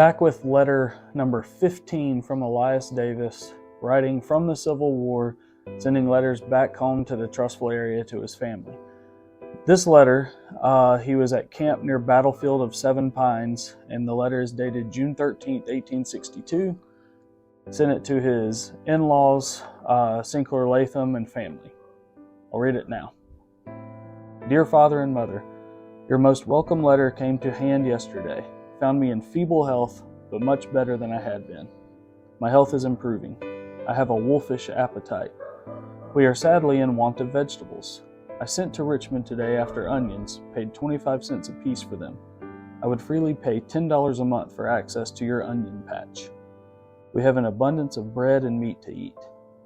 Back with letter number 15 from Elias Davis, writing from the Civil War, sending letters back home to the Trustful area to his family. This letter, he was at camp near Battlefield of Seven Pines, and the letter is dated June 13th, 1862. Sent it to his in-laws, Sinclair Latham, and family. I'll read it now. Dear Father and Mother, your most welcome letter came to hand yesterday. Found me in feeble health, but much better than I had been. My health is improving. I have a wolfish appetite. We are sadly in want of vegetables. I sent to Richmond today after onions, paid 25 cents a piece for them. I would freely pay $10 a month for access to your onion patch. We have an abundance of bread and meat to eat.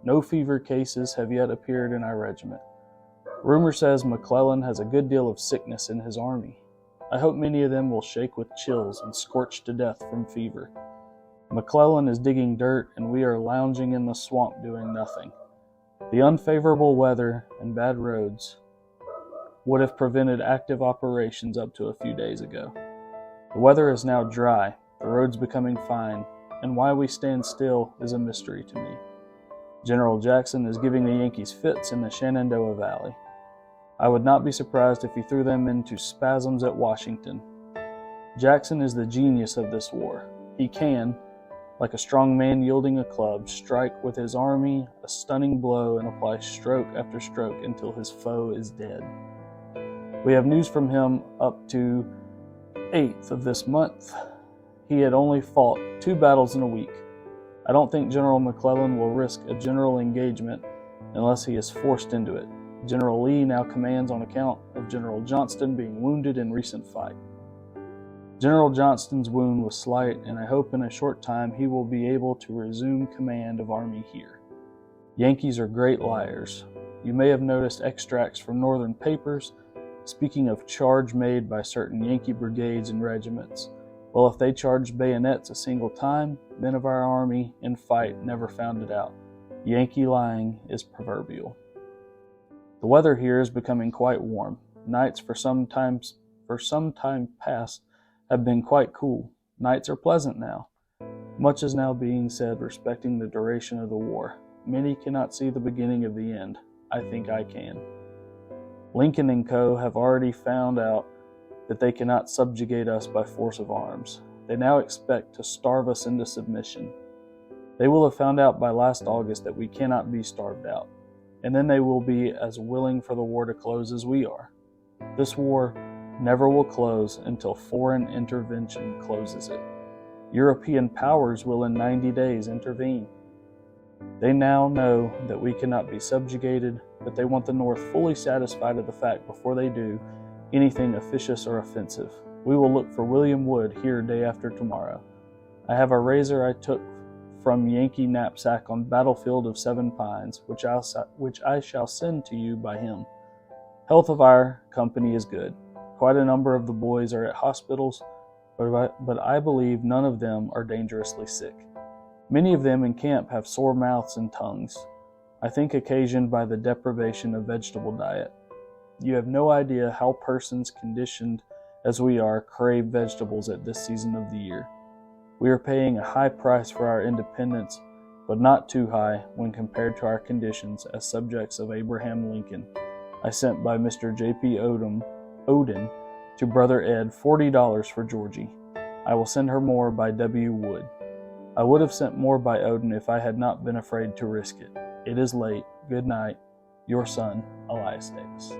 No fever cases have yet appeared in our regiment. Rumor says McClellan has a good deal of sickness in his army. I hope many of them will shake with chills and scorch to death from fever. McClellan is digging dirt and we are lounging in the swamp doing nothing. The unfavorable weather and bad roads would have prevented active operations up to a few days ago. The weather is now dry, the roads becoming fine, and why we stand still is a mystery to me. General Jackson is giving the Yankees fits in the Shenandoah Valley. I would not be surprised if he threw them into spasms at Washington. Jackson is the genius of this war. He can, like a strong man yielding a club, strike with his army a stunning blow and apply stroke after stroke until his foe is dead. We have news from him up to 8th of this month. He had only fought 2 battles in a week. I don't think General McClellan will risk a general engagement unless he is forced into it. General Lee now commands on account of General Johnston being wounded in recent fight. General Johnston's wound was slight, and I hope in a short time he will be able to resume command of army here. Yankees are great liars. You may have noticed extracts from Northern papers speaking of charge made by certain Yankee brigades and regiments. Well, if they charged bayonets a single time, men of our army in fight never found it out. Yankee lying is proverbial. The weather here is becoming quite warm. Nights for some time past have been quite cool. Nights are pleasant now. Much is now being said respecting the duration of the war. Many cannot see the beginning of the end. I think I can. Lincoln and Co. have already found out that they cannot subjugate us by force of arms. They now expect to starve us into submission. They will have found out by last August that we cannot be starved out, and then they will be as willing for the war to close as we are. This war never will close until foreign intervention closes it. European powers will in 90 days intervene. They now know that we cannot be subjugated, but they want the North fully satisfied of the fact before they do anything officious or offensive. We will look for William Wood here day after tomorrow. I have a razor I took from Yankee knapsack on Battlefield of Seven Pines, which I shall send to you by him. Health of our company is good. Quite a number of the boys are at hospitals, but I believe none of them are dangerously sick. Many of them in camp have sore mouths and tongues, I think occasioned by the deprivation of vegetable diet. You have no idea how persons conditioned as we are crave vegetables at this season of the year. We are paying a high price for our independence, but not too high when compared to our conditions as subjects of Abraham Lincoln. I sent by Mr. J.P. Odin to Brother Ed $40 for Georgie. I will send her more by W. Wood. I would have sent more by Odin if I had not been afraid to risk it. It is late. Good night. Your son, Elias Davis.